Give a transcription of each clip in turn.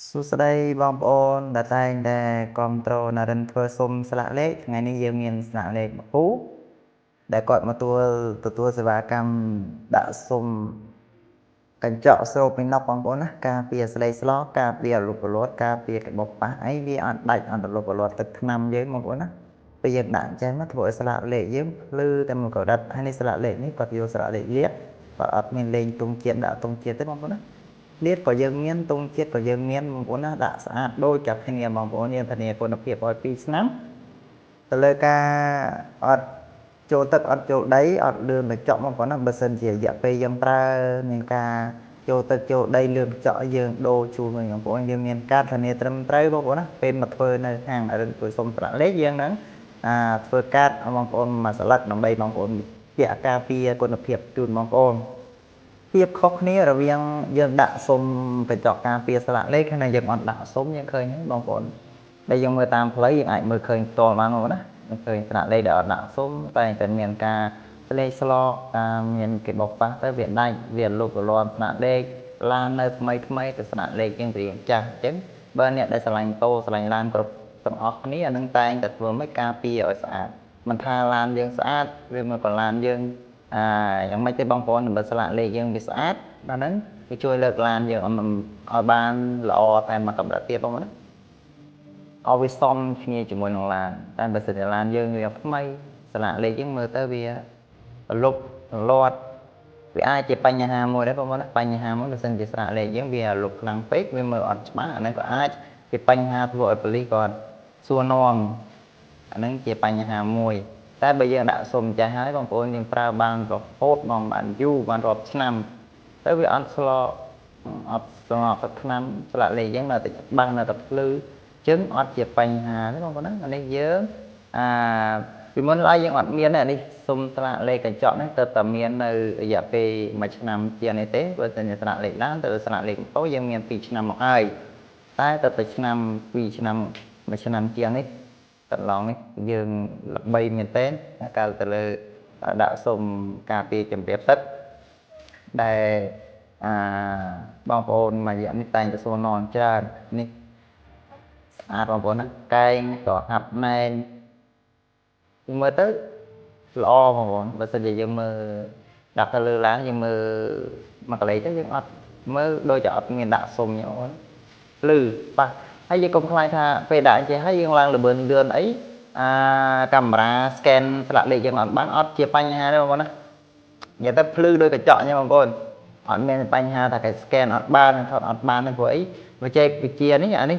សួស្តីបងប្អូនដែលតែងតែគាំទ្រណារិនធ្វើសុំស្លាកលេខថ្ងៃនេះយើងមានស្លាកលេខមកគូដែលគាត់មកទទួលសេវាកម្មដាក់សុំកញ្ចក់ស្រូបពីណុកបងប្អូនណាការពារស្លេកស្លការពាររលុបរលាត់ការពារក្បោះប៉ះអីវាអត់ដាច់អត់រលុបរលាត់ទឹកថ្នាំយើងបងប្អូនណាពេលយើងដាក់អញ្ចឹងមកធ្វើឲ្យស្លាកលេខយើងភ្លឺតែមកក្រដិតហើយនេះស្លាកលេខនេះគាត់យកស្លាកលេខលាកគាត់អត់មានលេងទុំជាតិដាក់ទុំជាតិទេបងប្អូនណាលាតក៏យើងមានទងជាតិក៏យើងមានបងប្អូនណាដាក់ស្អាតដូចกับគ្នាបងប្អូនយើងធានាគុណភាពឲ្យ2ឆ្នាំទៅលើការអត់ចូលទឹកអត់ចូលដីអត់លឿនកញ្ចក់បងប្អូនណាបើសិនជារយៈពេលយើងប្រើមានការចូលទឹកចូលដីលឿនកញ្ចក់យើងដូរជូនវិញបងប្អូនយើងមានការធានាត្រឹមត្រូវបងប្អូនណាពេលមកធ្វើនៅខាងរិនជួយសុំប្រាក់លេខយើងហ្នឹងធ្វើកាតបងប្អូនមកស្លឹកដើម្បីបងប្អូនពាក់ការពារគុណភាពជូនបងប្អូនភាពខុសគ្នារវាងយើងដាក់សុំកញ្ចក់ការពារស្លាកលេខហើយយើងអត់ដាក់សុំយើងឃើញហ្នឹងបងប្អូនដែលយើងមើលតាមផ្លូវយើងអាចមើលឃើញផ្ទាល់បានបងប្អូនណាឃើញស្លាកលេខដែលអត់ដាក់សុំតែមានការស្លេកស្លោកការមានគេបោកប៉ះទៅវាដាច់វាលុបរលាន់ស្លាកលេខឡាននៅថ្មីទៅស្លាកលេខយើងរៀងចាស់អញ្ចឹងបើអ្នកដែលស្រឡាញ់តូស្រឡាញ់ឡានគ្រប់ទាំងអស់គ្នាអានឹងតែងតែធ្វើមិនការពារឲ្យស្អាតមិនថាឡានយើងស្អាតវាមកក៏ឡានយើងយ៉ាងម៉េចទេបងប្អូនបើស្លាកលេខយើងវាស្អាតដល់ហ្នឹងវាជួយលើកឡានយើងឲ្យបានល្អតែមកកម្រិតទៀតបងប្អូនណាឲ្យវាសមគ្នាជាមួយនឹងឡានតែបើសិនជាឡានយើងវាថ្មីស្លាកលេខយើងមើលទៅវាលុបលាត់វាអាចជាបញ្ហាមួយដែរបងប្អូនណាបញ្ហាមួយបើសិនជាស្លាកលេខយើងវាលុបខ្លាំងពេកវាមើលអត់ច្បាស់អាហ្នឹងក៏អាចជាបញ្ហាធ្វើឲ្យប៉ូលីសគាត់សួរនាំអាហ្នឹងជាបញ្ហាមួយតែបើយើងដាក់សុំចាស់ហើយបងប្អូនយើងប្រើបានរហូតមកបានយូរបានរាប់ឆ្នាំទៅវាអត់ស្លអត់ស្ងប់ទឹកឆ្នាំស្លាកលេខយើងនៅតែច្បាស់នៅតែភ្លឺចឹងអត់ជាបញ្ហាទេបងប្អូនណាអានេះយើងពីមុនឡើយយើងអត់មានទេអានេះសុំស្លាកលេខកញ្ចក់ហ្នឹងទៅតែមាននៅរយៈពេល1ឆ្នាំជាងនេះទេបើសិនជាស្លាកលេខឡានទៅស្លាកលេខម៉ូតូយើងមាន2ឆ្នាំមកហើយតែទៅឆ្នាំ2ឆ្នាំ1ឆ្នាំជាងនេះកន្លងនេះយើងល្បីមែនទែនកាលទៅលើដាក់សុំការពារជំរាបទឹកដែលបងប្អូនមួយរយៈនេះតែងទៅសួរនាំច្រើននេះស្អាតបងប្អូនណាកែងក៏ហាប់ណែនមើលទៅល្អបងប្អូនបើសិនជាយើងមើលដាក់ទៅលើឡានយើងមើលមកកន្លែងទៅយើងអត់មើលដូចជាអត់មានដាក់សុំញអូនលឺប៉ះហើយយើងកុំខ្លាចថាពេលដាក់អញ្ចឹងហើយយើងឡើងលឿនលឿនអីកាមេរ៉ា scan ស្លាកលេខយើងអត់បានអត់ជាបញ្ហាទេបងប្អូនណានិយាយទៅភ្លឺដូចកញ្ចក់អញ្ចឹងបងប្អូនអត់មានបញ្ហាថាគេ scan អត់បានថតអត់បានទេព្រោះអីបច្ចេកវិទ្យានេះអានេះ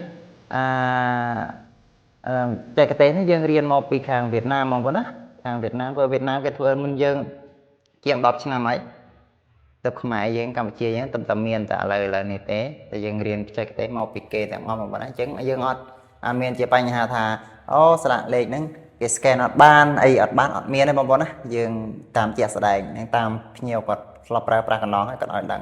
បច្ចេកទេសនេះយើងរៀនមកពីខាងវៀតណាមបងប្អូនណាខាងវៀតណាមព្រោះវៀតណាមគេធ្វើមុនយើងជាង10ឆ្នាំហើយទៅខ្មែរយើងកម្ពុជាយើងតែមានតែឥឡូវនេះទេតែយើងរៀនបច្ចេកទេសមកពីគេទាំងអស់បងប្អូនអញ្ចឹងយើងអត់មានជាបញ្ហាថាអូស្លាកលេខហ្នឹងគេ scan អត់បានអីអត់បានអត់មានទេបងប្អូនណាយើងតាមជាក់ស្ដែងតាមភ្ញៀវគាត់ធ្លាប់ប្រើប្រាស់កន្លងហើយគាត់ឲ្យដឹង